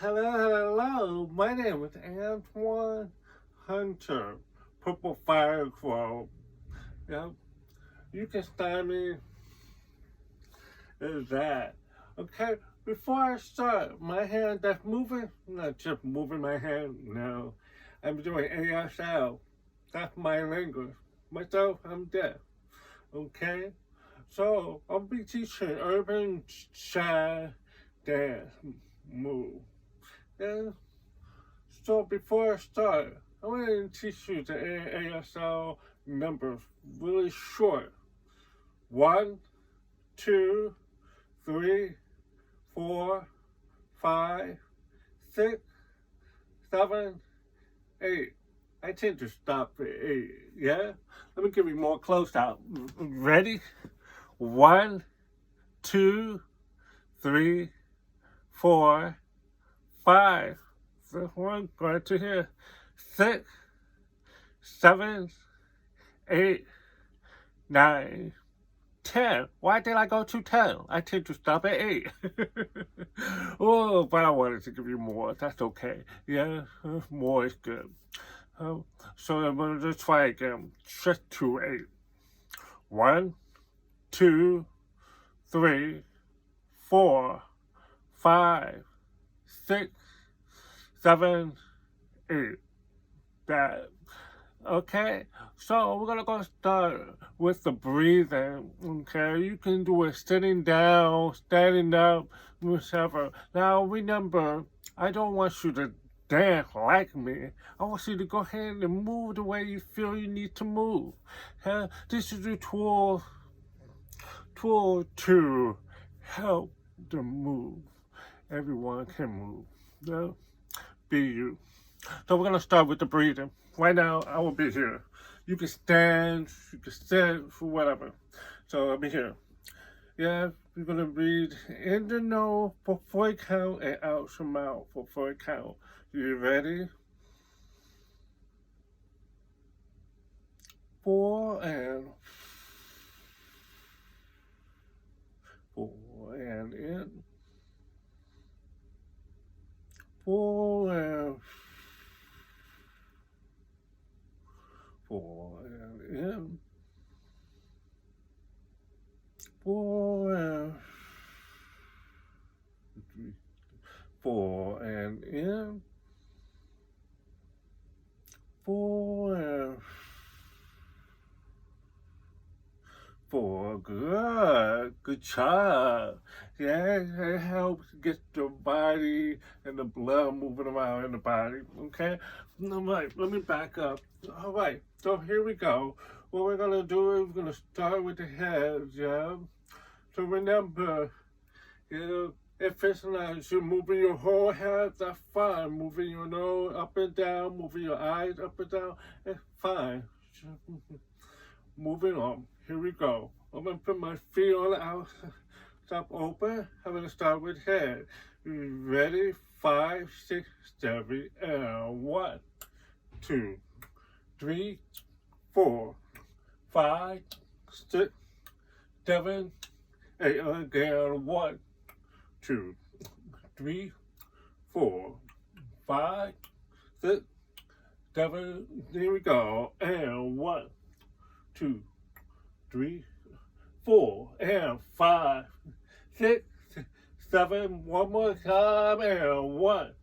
Hello, my name is Antoine Hunter, Purple Fire Crow. Yeah, you can style me as that. Okay, before I start, my hand that's moving, I'm not just moving my hand, no. I'm doing ASL. That's my language. Myself, I'm deaf. Okay? So, I'll be teaching urban jazz dance move. Yeah. So before I start, I want to teach you the ASL numbers really short. 1, 2, 3, 4, 5, 6, 7, 8. I tend to stop at 8, yeah? Let me give you more close out. Ready? 1, 2, 3, 4, 5. So one going to here. 6, 7, 8, 9, 10. Why did I go to 10? I tend to stop at 8. Oh, but I wanted to give you more. That's okay. Yeah, more is good. So I'm going to try again. Just to 8. 1, 2, 3, 4, 5, 6, 7, 8. That. Okay, so we're gonna go start with the breathing. Okay, you can do it sitting down, standing up, whichever. Now remember, I don't want you to dance like me. I want you to go ahead and move the way you feel you need to move. This is a tool to help them move. Everyone can move. Yeah? Be you. So we're gonna start with the breathing. Right now, I will be here. You can stand, you can sit, whatever. So I'll be here. Yeah, you're gonna breathe in the nose for 4 count and out your mouth for 4 count. You ready? 4 and 4 and in. 4 and 4 and in. 4 and 3. 4 and in. 4 and 4. Good job. Yeah, it helps get the body and the blood moving around in the body. Okay? All right, let me back up. All right, so here we go. What we're gonna do is we're gonna start with the head, yeah? So remember, if it's not you're moving your whole head, that's fine. Moving your nose up and down, moving your eyes up and down, it's fine. Moving on. Here we go. I'm gonna put my feet on the outside open. I'm gonna start with head. Ready? 5, 6, 7, and 1, 2, 3, 4, 5, 6, 7, 8. Again. 1, 2, 3, 4, 5, 6, 7. Here we go. And 1, 2, 3, 4, and 5, 6, 7. One more time. And 1,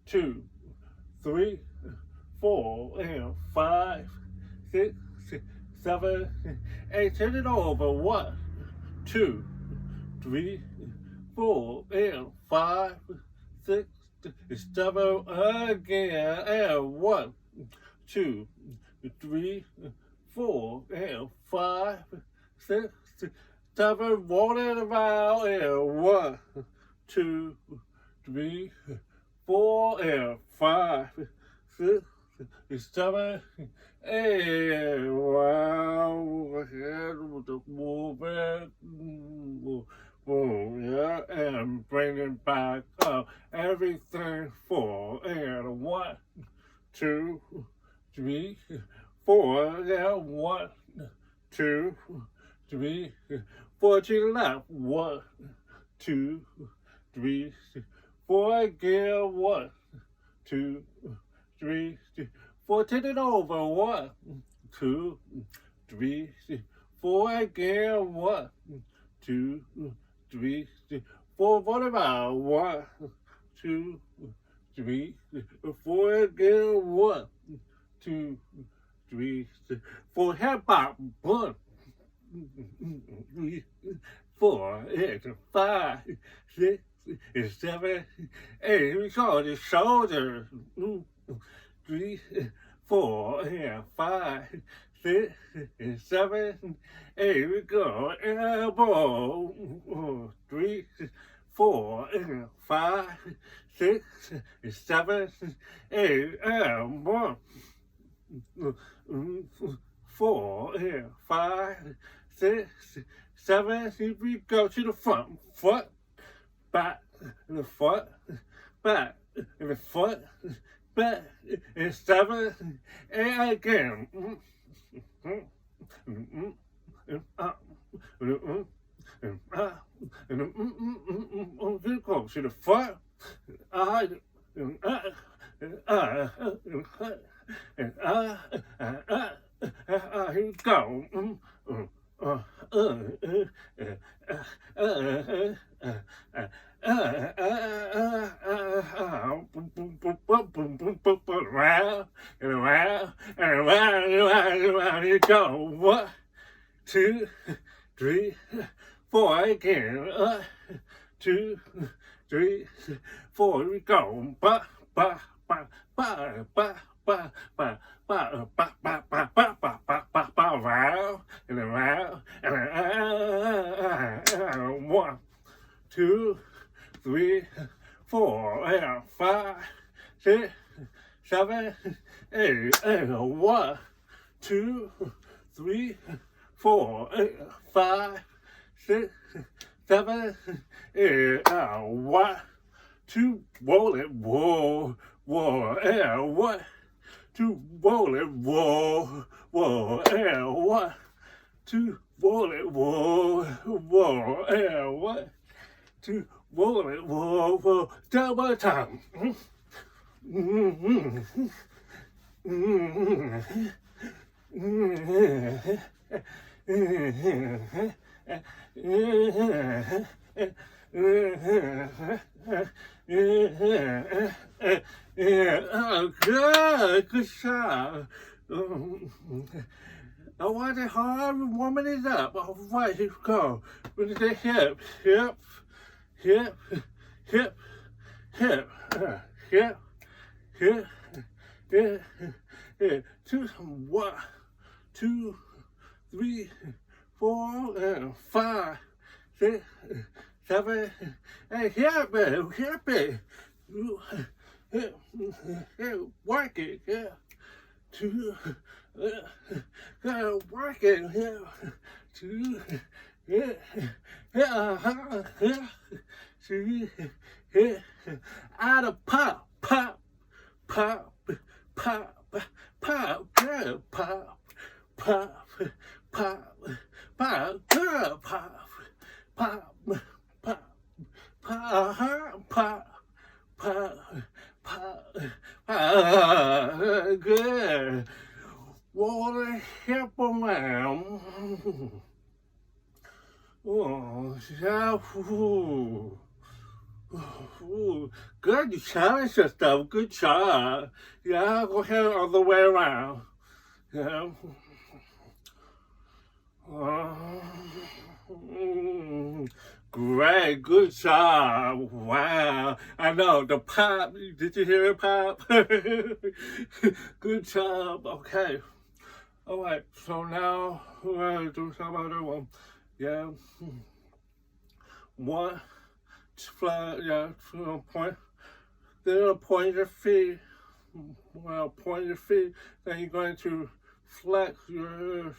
2, 3, 4, and 5, 6, 7, 8. Turn it over. 1, 2, 3, 4, and 5, 6, 7. Again. And 1, 2, 3, 4, and 5, 6, 7. Roll it around. And 1, 2, 3, 4, and 5, 6, 7, 8. Wow. Head moving. Boom, yeah. And bring it back up. Everything 4. And 1, 2, 3, 4. Yeah. 1, 2, 3, 4 to the left. 1, 2, 3, 4 again. 1, 2, 3, 4. Turn it over. 1, 2, 3, 4 again. 1, 2, 3, 4. What about 1, 2, 3, 4 again? 1, 2, 3, 4. Hip hop. 1, 3, 4, 5, 6, 7, 8. We call the shoulders. 3, 4, 5, 6, 7, 8. We go elbow. 3, 4, 5, 6, 7, 8. Elbow. 4, 5, 6, 7. We go to the front. Foot, back, the foot, back, the foot, back, and 7, 8 again. Go to the foot. Here we go. Around and around and around and around you go. 1, 2, 3, 4 again. 2, 3, 4. Here we go. Ba ba ba ba ba ba ba ba ba ba ba ba ba ba ba ba around and around and around. 1, 2, 3, 4, 5, 6, 7, 8. 1, 2, 3, 4, 5, 6, 7, 8. 1, 2, roll it, whoa, whoa, 1, 2, roll it, whoa, whoa, 1, 2, roll it, whoa, whoa, 1, 2, roll it, whoa, whoa, double time. Good job. I want it hard, warming it up. All right, here we go. With the hip, hip, hip, hip, hip, hip, hip, hip, hip. 2, 1, 2, 3, 4, and 5, 6, 7, 8. Hip it, hip it. Work it, yeah. 2, gotta work it, yeah. 2, yeah, yeah, yeah. 2, yeah. Out of pop, pop, pop, pop, pop, girl, pop, pop, pop, pop, girl, pop, pop, pop, pop, pop. Good. Roll the hip around. Oh, yeah. Good, you challenged yourself. Good job. Yeah, go ahead all the way around. Yeah. Great, good job. Wow. I know, the pop, did you hear it pop? Good job. Okay. All right, so now we're going to do some other one. Yeah. 1, flat, yeah, 2, point. Then point your feet. Well, point your feet. Then you're going to flex your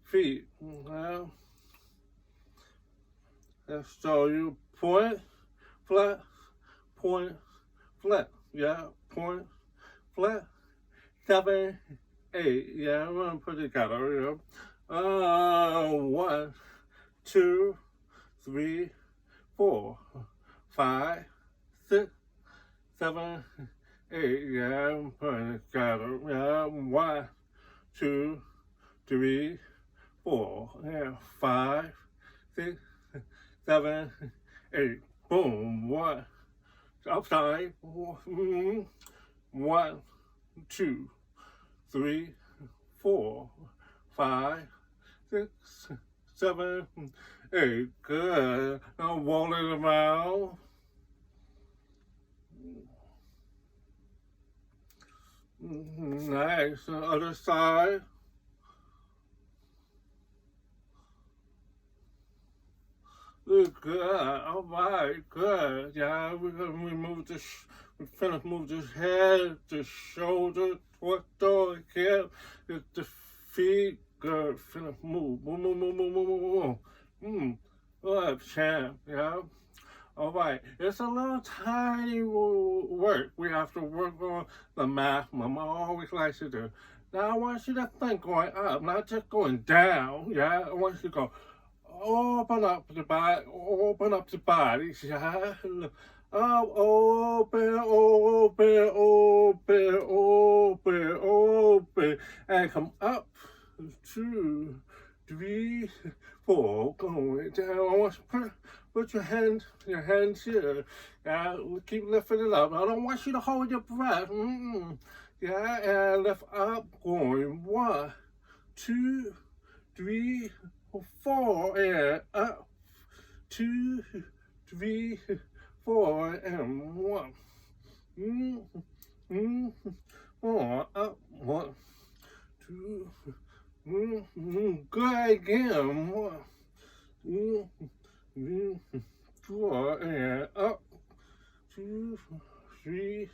feet. Well, so you point, flat, yeah, point, flat, 7, 8, yeah, I'm gonna put it together, yeah. 1, 2, 3, 4, 5, 6, 7, 8, yeah, I'm putting it together, yeah, 1, 2, 3, 4, yeah, 5, 6, 7, 8, boom, 1, outside, 1, 2, 3, 4, 5, 6, 7, 8, good, now roll it around. Nice, the other side. Good, all right, good. Yeah, we're gonna remove this, we're gonna move this head, the shoulder, torso, hip, the feet. Good, finna move, move, move, move, move, move, move. Good, champ, yeah. All right, it's a little tiny work. We have to work on the math Mama always likes to do. Now I want you to think going up, not just going down, yeah? I want you to go open up the body, yeah? Open, open, open, open, open, and come up, 2, 3, 4, going down. I want you to put your hands here. Yeah, keep lifting it up. I don't want you to hold your breath. Yeah, and lift up, going 1, 2, 3, 4, and up, 2, 3, 4, and 1. 4, up, 1, 2, good again. 1, 2, 3, 4, and up, 2, 3,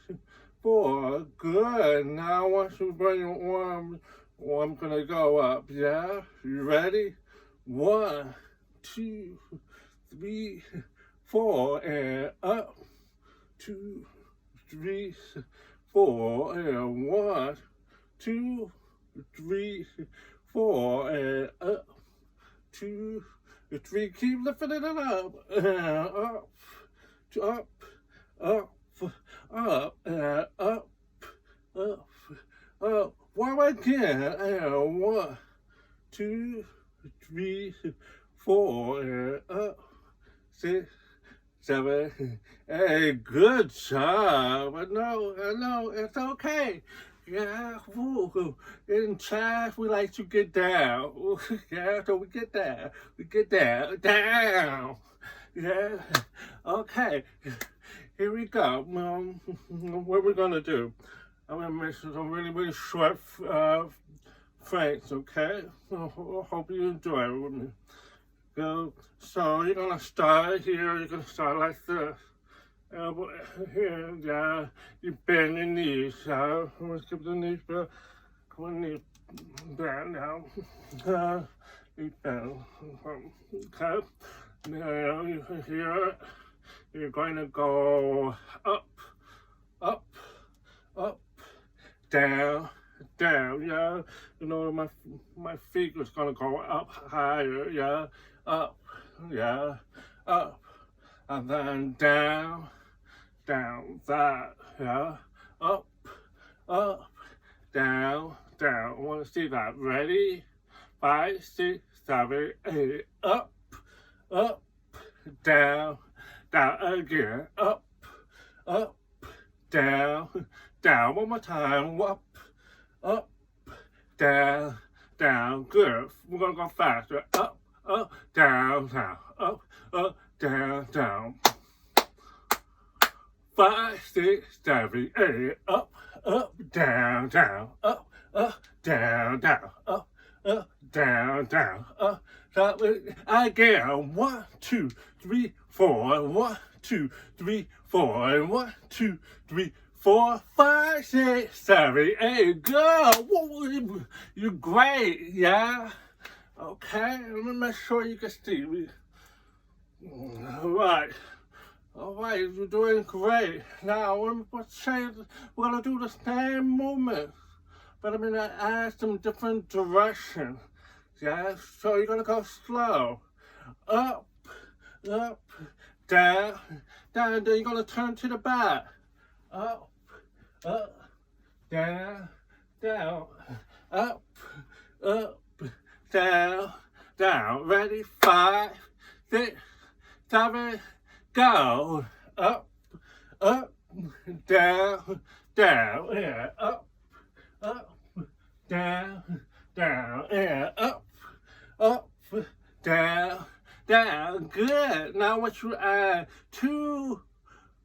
4. Good. Now I want you to bring your arms. Oh, I'm gonna go up. Yeah, you ready? 1, 2, 3, 4, and up, 2, 3, 4, and 1, 2, 3, 4, and up, 2, 3. Keep lifting it up, and up, up, up, up, and up, up, up. One again, and 1, 2, 3, 4, and up, 6, 7, 8. Good job. I know, it's okay. Yeah, woo. In class, we like to get down. Yeah, so we get down. We get down, down. Yeah, okay. Here we go. What we're gonna do? I'm gonna make some really, really short frames, okay? I hope you enjoy it with me. So you're gonna start here. You're gonna start like this. Elbow here, yeah. You bend your knees, yeah. Let's keep the knees bent. Come on, knees bent now. Knees bent. Okay. Now you can hear it. You're going to go up, up, up, down, down, yeah. You know, my feet is gonna go up higher, yeah. Up, yeah, up, and then down, down, that, yeah. Up, up, down, down. I want to see that. Ready? 5, 6, 7, 8. Up, up, down, down again. Up, up, down, down. One more time. Up, down, down. Good. We're gonna go faster. Up, down, down. Up, down, down. 5, 6, 7, 8. Up, down, down. Up, down, down. Up, down, down. Stop it again. 1, 2, 3, 4. 1, 2, 3, 4. 1, 2, 3, 4, 5, 6, 7, 8. Good. Whoa, you're great. Yeah. Okay. Let me make sure you can see. All right. All right. You're doing great. Now let's change. We're gonna do the same movement, but I'm gonna add some different direction. Yeah. So you're gonna go slow. Up, down, down. Then you're gonna turn to the back. Up, down, down, up, down, down. Ready? 5, 6, 7, go. Up, down, down. Yeah, up, down, down. Yeah, up, down, down. Good. Now I want you to add 2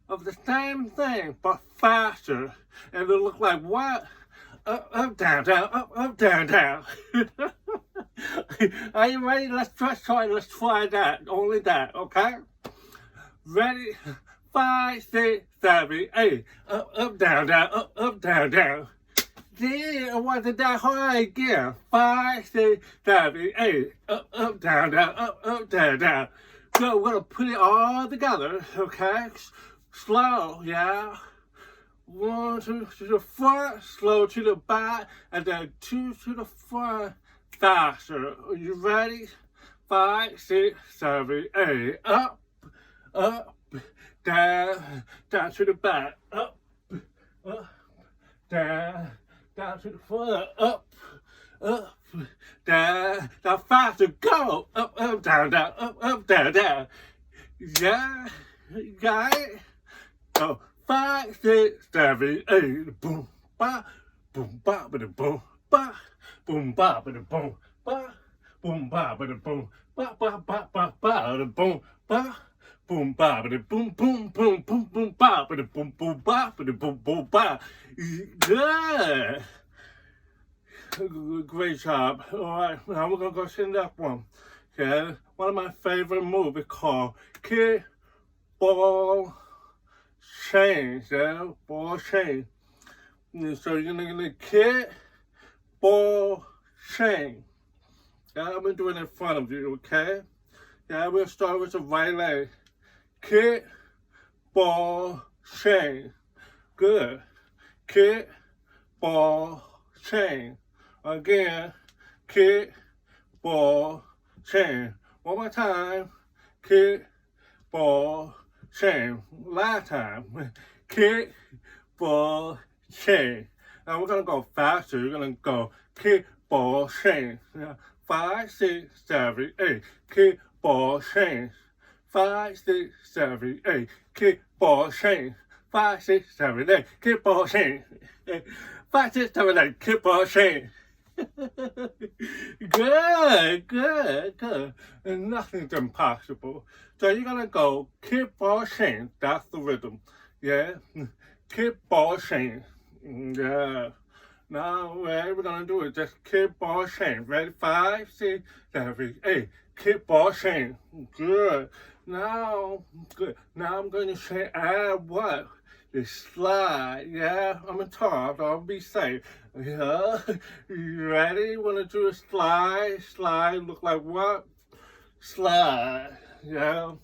of the same thing, but faster. And it'll look like what? Up, down, down, up, down, down. Are you ready? Let's try that. Only that, okay? Ready? 5, 6, 7, 8. Up, down, down, up, down, down. Yeah, it wasn't that hard again. 5, 6, 7, 8. Up, down, down, up, down, down. So we're gonna put it all together, okay? Slow, yeah. 1, 2 to the front, slow to the back, and then 2 to the front, faster. Are you ready? 5, 6, 7, 8. Up, down, down to the back. Up, down, down to the front. Up, down, down faster. Go. Up, down, down, up, down, down. Yeah, you got it? Go. 5, 6, 7, 8. Boom, ba, boom, ba, ba, boom, ba, boom, ba, ba, boom, ba, boom, ba, ba, boom, ba, ba, ba, ba, ba, boom, ba, boom, ba, ba, boom, boom, boom, boom, boom, ba, ba, boom, boom, ba, ba, boom, boom, ba. Good. Great job. All right, now we're gonna go to the next one. Okay, one of my favorite movies called Kid Ball Chain. Yeah, ball chain. And so you're gonna Kid Ball Chain. Yeah, I'm gonna do it in front of you. Okay. Yeah, we'll start with the right leg. Kid Ball Chain. Good. Kid Ball Chain. Again, kick, ball, chain. One more time, kick, ball, chain. Last time, kick, ball, chain. Now we're gonna go faster. We're gonna go kick, ball, chain. 5, 6, 7, 8. Kick, ball, chain. 5, 6, 7, 8. Kick, ball, chain. 5, 6, 7, 8. Kick, ball, chain. 5, 6, 7, 8. Kick, ball, chain. Good. And nothing's impossible. So you're gonna go kick, ball, chain. That's the rhythm. Yeah. Kick, ball, chain. Yeah. Now we're gonna do it. Just kick, ball, chain. Ready? 5, 6, 7, 8. Kick, ball, chain. Good. Now I'm gonna say add what? The slide. Yeah, I'm a top. I'll be safe. Yeah. You ready? Wanna do a slide? Slide look like what? Slide. Yeah.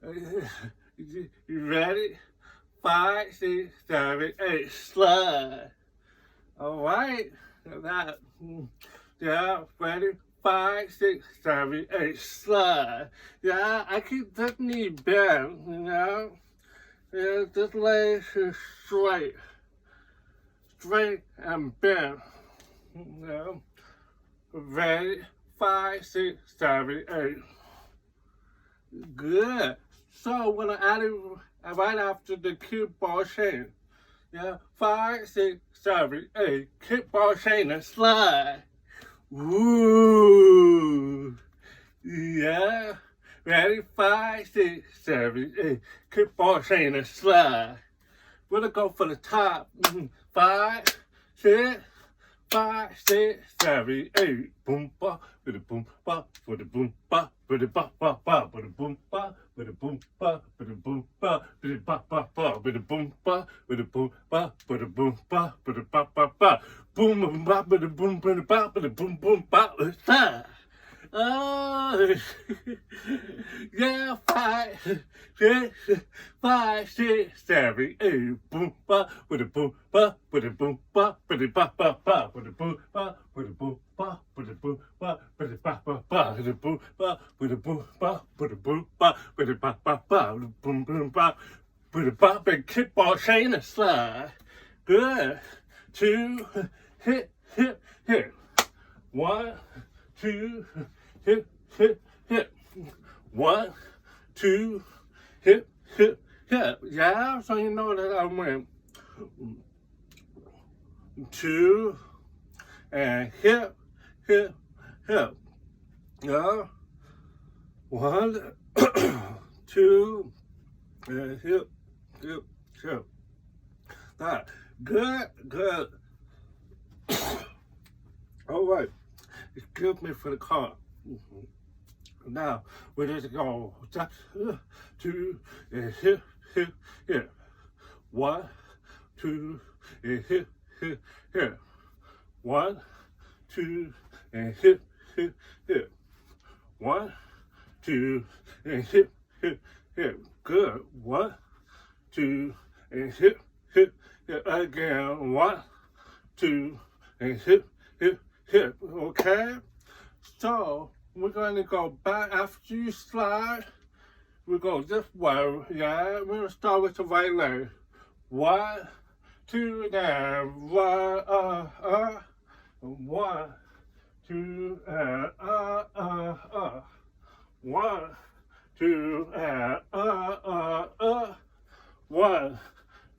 You ready? 5, 6, 7, 8. Slide. All right. That. Yeah. Ready? 5, 6, 7, 8. Slide. Yeah. I keep this knee bent. You know. Yeah, this leg is straight and bent. You know. Ready? 5, 6, 7, 8. Good. So when I add it right after the kick, ball, chain. Yeah, 5, 6, 7, 8. Kick, ball, chain, and slide. Ooh. Yeah. Ready? 5, 6, 7, 8. Kick, ball, chain, and slide. We're gonna go for the top. 5, 6, 7, 8. Boom, ba, with a boom, ba, with a boom, ba, with a ba, ba, ba, with a boom, ba, with a boom, ba, with a boom, ba, with a ba, ba, ba, with a boom, ba, with a boom, ba, with a boom, ba, with a ba, ba, ba. Boom, boom, ba, with a boom, with a ba, with a boom, boom, ba, slide. Oh, yeah, 5, 6, 5, 6, 7, 8, boom, ba, with a boom, ba, with a boom, ba, with a ba, ba, ba, with a boom, ba, with a boom, ba, with a boom, ba, with a ba, ba, ba, with a boom, ba, with a boom, ba, with a boom, ba, with a ba, ba, ba, with a boom, boom, ba, with a ba, big kickball chain and slide. Good. 2, hit, hit, hit. 1, 2, hit, hit, hit. 1, 2, hit, hit, hit. Yeah, so you know that I went 2 and hit, hit, hit. Yeah. 1, 2 and hit, hit, hit. That good, good. All right. Excuse me for the car. Now, we're just going to go 2 and hit, hit, hit. 1, 2 and hit, hit, hit. 1, 2 and hit, hit, hit. 1, 2 and hit, hit, hit. Good. 1, 2 and hit, hit, hit. Again. 1, 2 and hit, hit, hit. Okay? So, we're going to go back after you slide. We go this way, yeah? We're going to start with the right leg. 1, 2, down. 1, 1, 2, 1, 2, 1,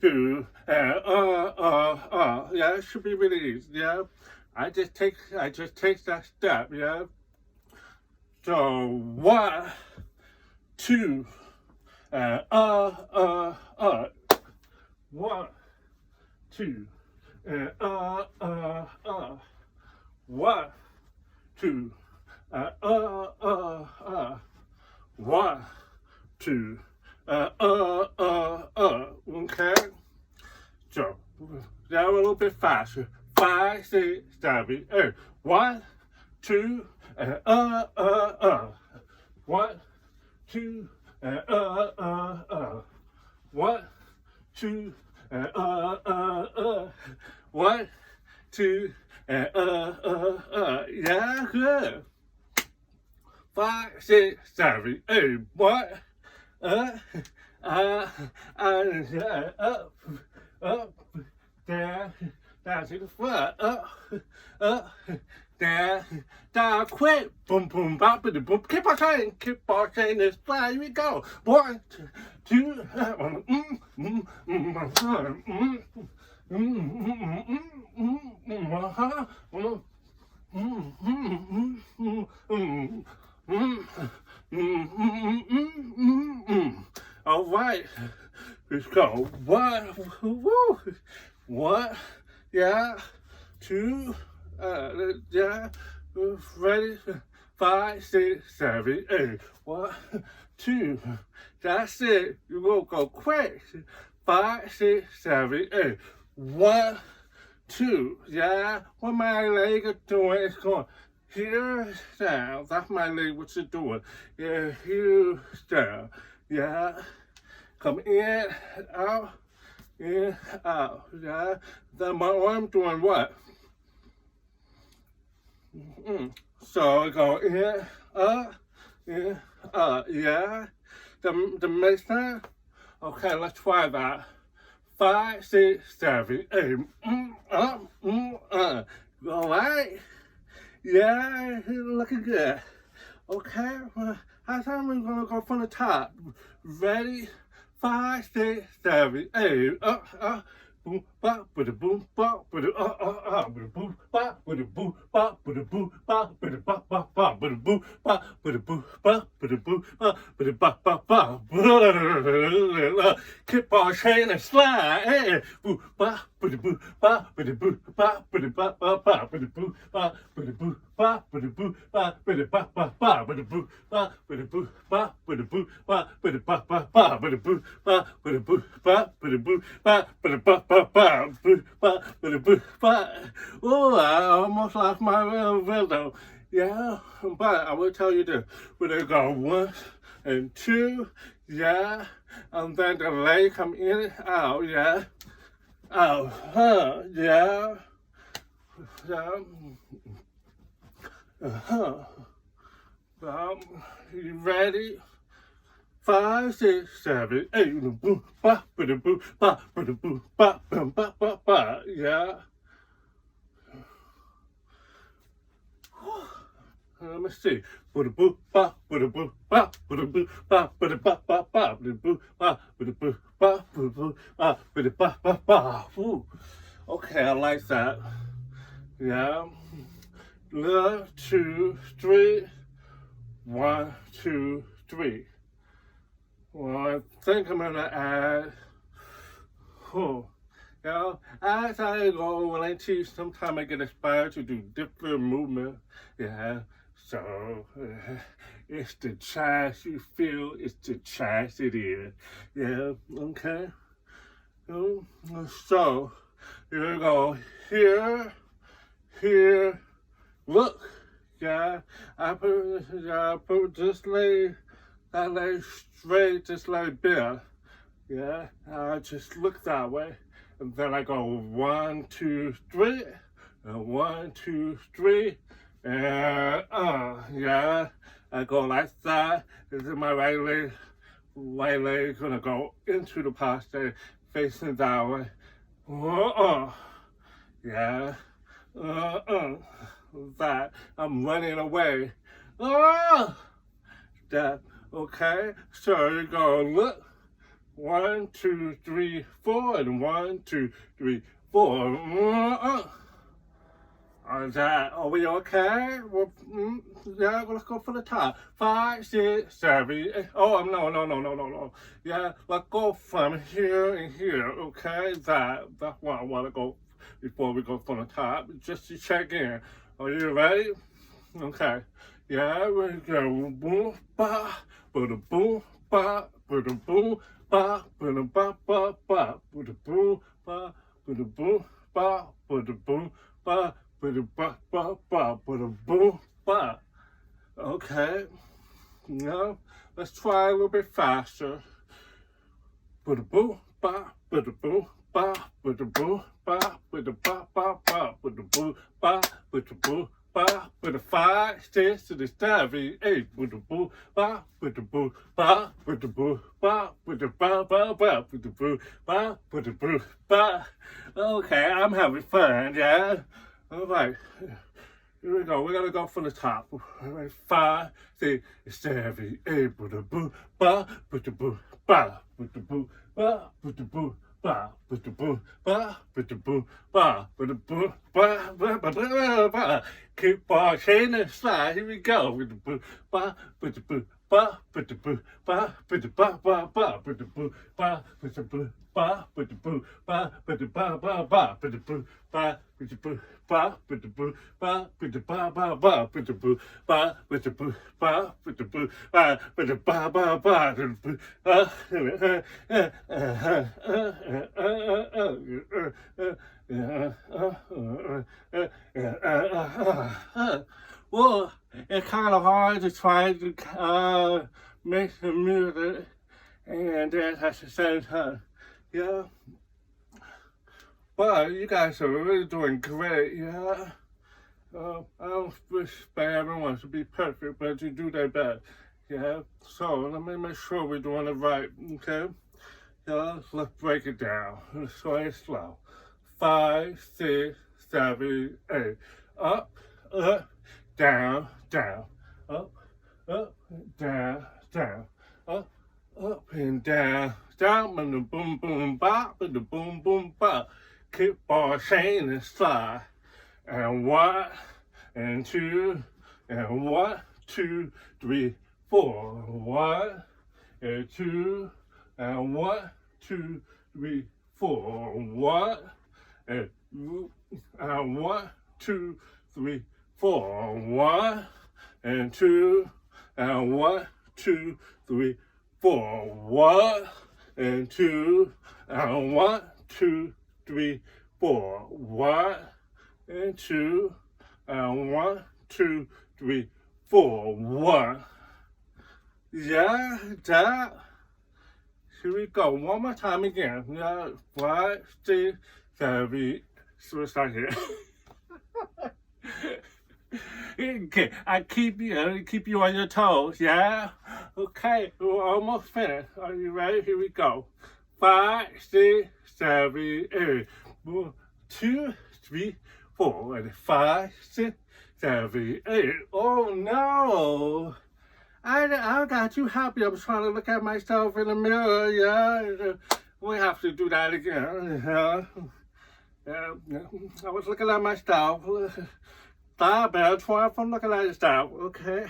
2, yeah, it should be really easy, yeah? I just take that step, yeah? So 1, 2, 1, 2, 1, 2, 1, 2, okay? So, now a little bit faster. 5, 6, 7, 8. 1, 2, 1, 2, 1, 2, 1, 2, yeah, good. 5, 6, 7, 8. 1, up, down, down to the front, up, down, quick, boom, boom, bop, boom, boom, keep on saying this fly, here we go. 1, 2, all right, let's go. 1, woo, 1, yeah, 2, yeah, ready, 5, 6, 7, 8. 1, 2, that's it. You will go quick. 5, 6, 7, 8. 1, 2, yeah. What my leg is doing is going here, down. That's my leg. What you doing? Yeah, here, down. Yeah. Come in, out, yeah. Then my arm doing what? So I go in, yeah. The next time? Okay, let's try that. 5, 6, 7, 8. All right. Yeah, looking good. Okay, how time we gonna go from the top? Ready? 5, 6, 7, 8. Boom, bop, with a boom, bop, with a with a boom, bop, with a boom, bop, with a boom, bop, with a bop, bop, bop, with a boom, bop, with a boom, bop, with a boom, bop, with a bop, bop, bop. Keep on chain and slide, hey, boom, bop, with a boom, bop, with a boom, bop, with a bop, bop, bop, with a boom, bop, with a boom, bop, with a boom, bop, with a bop, bop, bop, with a boom, bop, with a boom, bop, with a boom, bop, with a bop, bop, bop, with a boom, bop, with a boom, bop, with a boom, bop, with a bop, bop. Oh, I almost lost my rhythm. yeah, but I will tell you this. We're gonna go 1 and 2, yeah, and then the leg come in and out, yeah, out, yeah, yeah, you ready? 5, 6, 7, 8, boo, ba, ba, da, boo, ba, ba, da, boo, ba, ba, ba, ba, ba, yeah. Let me see. Ba, boo, ba, ba, boo, ba, boo, ba, ba, ba, ba, ba, boo, ba, boo, ba, boo, ba, ba, ba, ba. Ooh. Okay, I like that. Yeah. 1, 2, 3. 1, 2, 3. Well, I think I'm gonna add. As I go, when I teach, sometimes I get inspired to do different movements. Yeah. So, it's the chest you feel, it's the chest it is. Yeah, okay. So, here we go. Here, look. Yeah, I put this leg, that leg straight, just like this. Yeah, I just look that way. And then I go 1, 2, 3, and 1, 2, 3, and yeah, I go like that. And then my right leg gonna go into the posture, facing that way. Yeah, that I'm running away. That okay. So you go look. 1, 2, 3, 4, and 1, 2, 3, 4. Are we okay? Well, yeah, let's go for the top. 5, 6, 7, 8. Oh, no. Yeah, let's go from here and here, okay? That's where I want to go before we go from the top, just to check in. Are you ready? Okay. Yeah, we go boom, ba, boom, ba, boom, ba, boom, ba, ba, ba, boom, ba, boom, ba, boom, ba, boom, ba. Okay. Now, let's try a little bit faster. Boom, ba, boom, ba, boom, ba, boom, ba, boom, ba, with a 5, 6 to the 7, 8, with the boo, ba, with the boo, ba, with the boo, ba, with the ba, with the boo, ba, with the boo, ba. Okay, I'm having fun, yeah. All right, here we go. We're gonna go from the top. All right, 5, 6, 7, 8, with the boo, ba, with the boo, ba, with the boo, ba, with the boo. Ba, with the boo, ba, with the boo, ba, with the boo, ba, ba, ba, ba, ba. Keep on chain and slide. Here we go with the boo, ba, with the boo, ba, with the boo, ba, with the ba, ba, ba, with the boo, ba, with the boo, ba, with the boo, ba, with the ba, ba, ba, with the boo, ba, with the boo, ba, with the boo, ba, with the ba, ba, ba, with the boo, ba, with the boo, ba, with the boo, ba, with the ba, ba, ba, with the boo, well, it's kind of hard to try to make some music and dance at the same time, yeah. But you guys are really doing great, yeah. I don't expect everyone to be perfect, but you do their best, yeah. So let me make sure we're doing it right, okay? Yeah, let's break it down. Let's go slow. 5, 6, 7, 8. Up, down, down. Up, down, down. Up and down, down, and the boom, boom, bop, and the boom, boom, bop. Keep on chain and slide. And 1, and 2, and 1, 2, 3, 4. 1, and 2, and 1, 2, 3, 4. 1, and 1, 2, 3, 4. 1, and 2, and 1, 2, 3, 4. 1, and 2, and 1, 2, 3, 4. 1, and 2, and 1, 2, 3, 4, 1. Yeah, that. Here we go. One more time again. Yeah, 5, 6, 7. So let's start here. Okay, I keep you on your toes. Yeah. Okay, we're almost finished. Are you ready? Here we go. 5, 6, 7, 8. 1, 2, 3, 4. And 5, 6, 7, 8. Oh no! I got too happy. I was trying to look at myself in the mirror. Yeah, we have to do that again. Yeah. I was looking at myself. Stop, Antoine, from looking at yourself. Okay.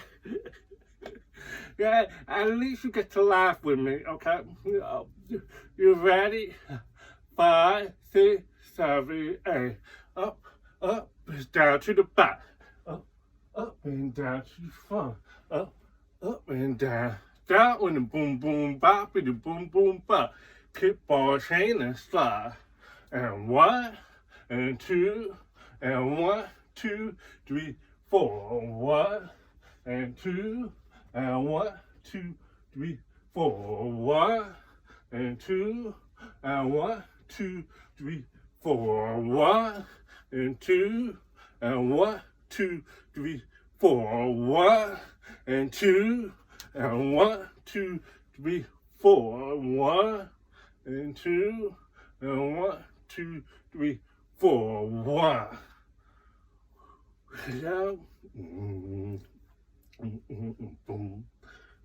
Yeah, at least you get to laugh with me. Okay. You ready? 5, 6, 7, 8. Up, down to the back. Up and down to the front. Up and down with the boom boom bop, with the boom boom bop. Kickball, chain and slide. And 1, and 2, and 1, 2, 3, 4. 1, and 2, and 1, 2, 3, 4. 1, and 2, and 1, 2, 3, 4. 1, and 2, and 1, 2, 3, 4. 1, and 2, and 1, 2, 3, 4. 1, and 2, and 1, 2, 3, 4. 1. Yeah. Boom.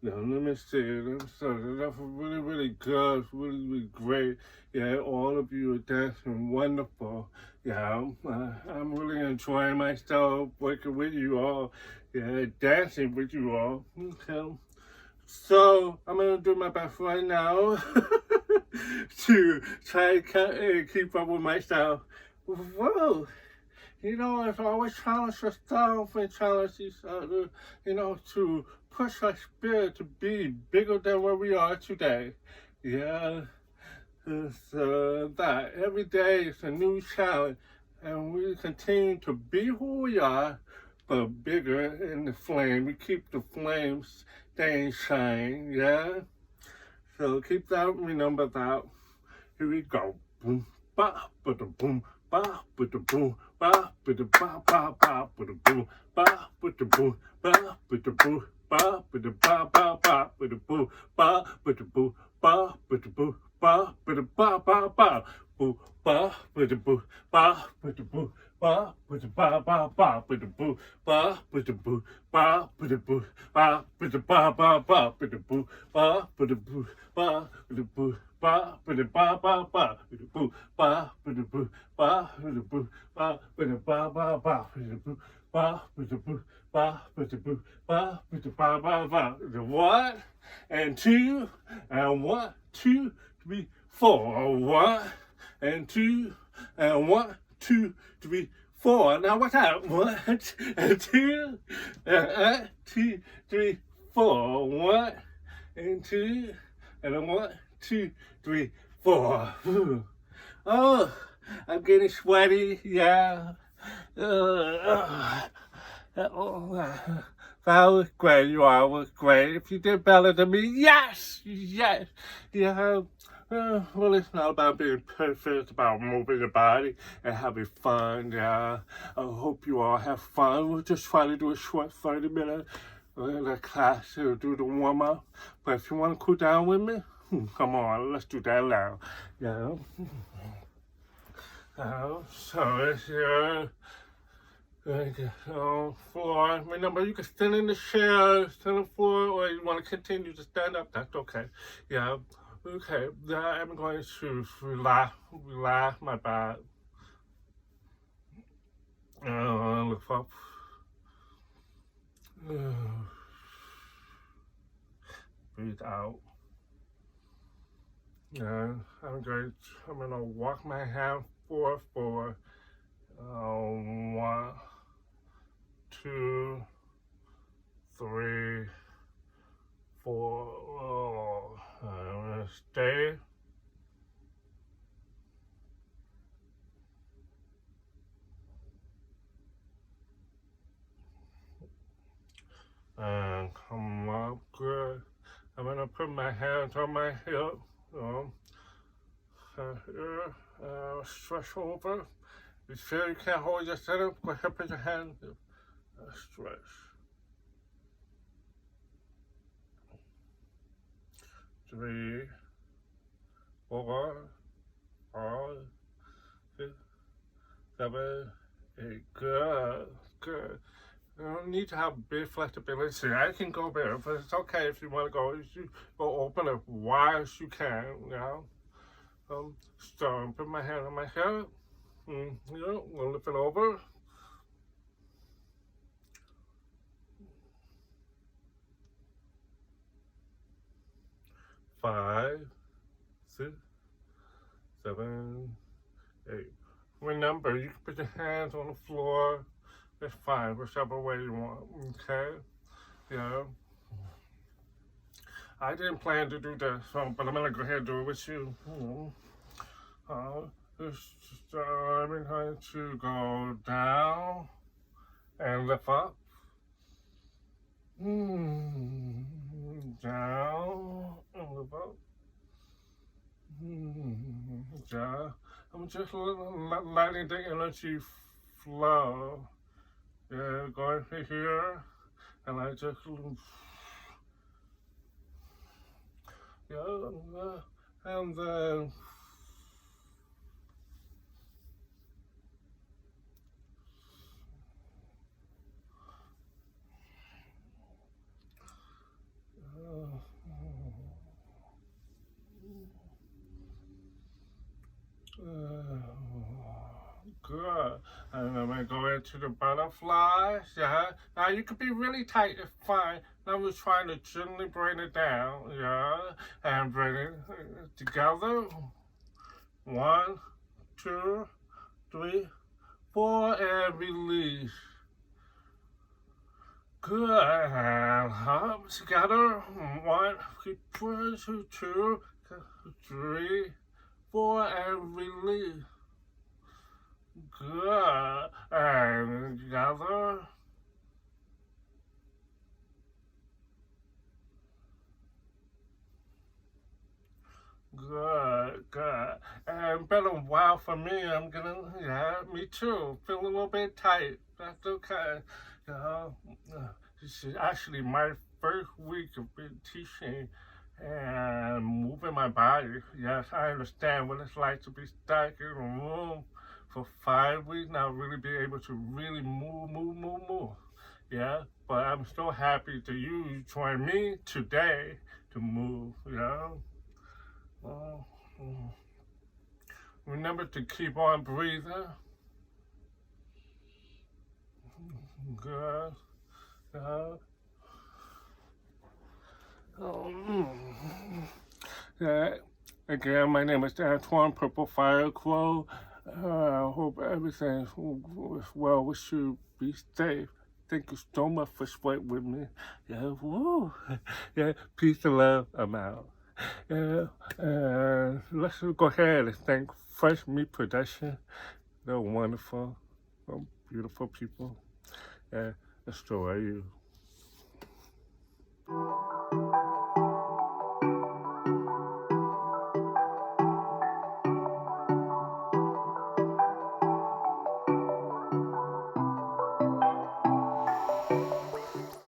Now let me see. That's really, really good. Really, really great. Yeah, all of you are dancing wonderful. Yeah, I'm really enjoying myself working with you all. Yeah, dancing with you all. Okay. So I'm gonna do my best right now to try to keep up with myself. Whoa. You know, it's always challenge yourself and challenge each other, you know, to push our spirit to be bigger than where we are today. Yeah, it's that every day is a new challenge, and we continue to be who we are, but bigger in the flame. We keep the flames staying shining, yeah? So keep that, remember that. Here we go. Boom, ba, ba, da, boom. Ba ba da boom, ba ba da ba ba ba ba da boom, ba ba da boom, ba ba da boom, ba ba da ba ba ba ba da boom, ba ba da boom, ba ba da boom, ba ba da ba ba ba, boo ba ba da boom, ba ba da boom, ba ba da ba ba ba ba da boom, ba ba da boom, ba ba da boom, ba ba da ba ba ba ba da boom, ba ba da boom, ba ba da boom. Ba ba da ba ba ba da boo ba ba da boo ba ba da boo ba ba da ba ba ba da boo ba ba da boo ba ba da boo ba ba da ba ba ba the 1 and 2 and 1 2 3 4 1 and 2 and 1 2 3 4. Now what's that? 1 and 2 and 2 3 4 1 and 2 and 1 2 3 4. Oh, I'm getting sweaty. Yeah. That was great. You all was great. If you did better than me, yes, yes. Yeah. Well, it's not about being perfect. It's about moving your body and having fun. Yeah. I hope you all have fun. We'll just try to do a short 30-minute class to do the warm up. But if you want to cool down with me, come on, let's do that now. Yeah. So it's your floor. Remember, you can sit in the chair, sit on the floor, or you want to continue to stand up. That's okay. Yeah. Okay. Now I'm going to relax my back. Look up. Breathe out. I'm gonna walk my hand forward. 1, 2, 3, 4. I'm gonna stay. and come up. Good. I'm gonna put my hands on my hip. Here, stretch over. You sure you can't hold your center? Go ahead, put your hand. Stretch. 3, 4, 5, 6, 7, 8. Good, good. You don't need to have big flexibility. I can go there, but it's okay if you want to go. You go open as wide as you can, you know. So put my hand on my head. We'll lift it over. 5, 6, 7, 8. Remember, you can put your hands on the floor. It's fine, whichever way you want, okay? Yeah. I didn't plan to do this, but I'm gonna go ahead and do it with you. I'm going to go down and lift up. Down and lift up. Yeah. I'm just letting the energy flow. Yeah, going here, and I just, and then, good. And then we go into the butterflies. Yeah. Now you could be really tight. It's fine. Now we're trying to gently bring it down. Yeah. And bring it together. 1, 2, 3, 4, and release. Good. And up together. 1, 2, 3, 4, and release. Good. And together. Good, good. And been a while for me. I'm gonna, me too. Feel a little bit tight. That's okay. This is actually my first week of been teaching and moving my body. Yes, I understand what it's like to be stuck in a room for 5 weeks, now really be able to really move. Yeah, but I'm so happy that you join me today to move, Remember to keep on breathing. Good. Again, my name is Antoine Purple Fire Crow. I hope everything is well with you. Be safe. Thank you so much for sweating with me. Yeah, woo. Yeah, peace and love. I'm out. Yeah, let's go ahead and thank Fresh Meat Production. They're wonderful, beautiful people. Destroy you.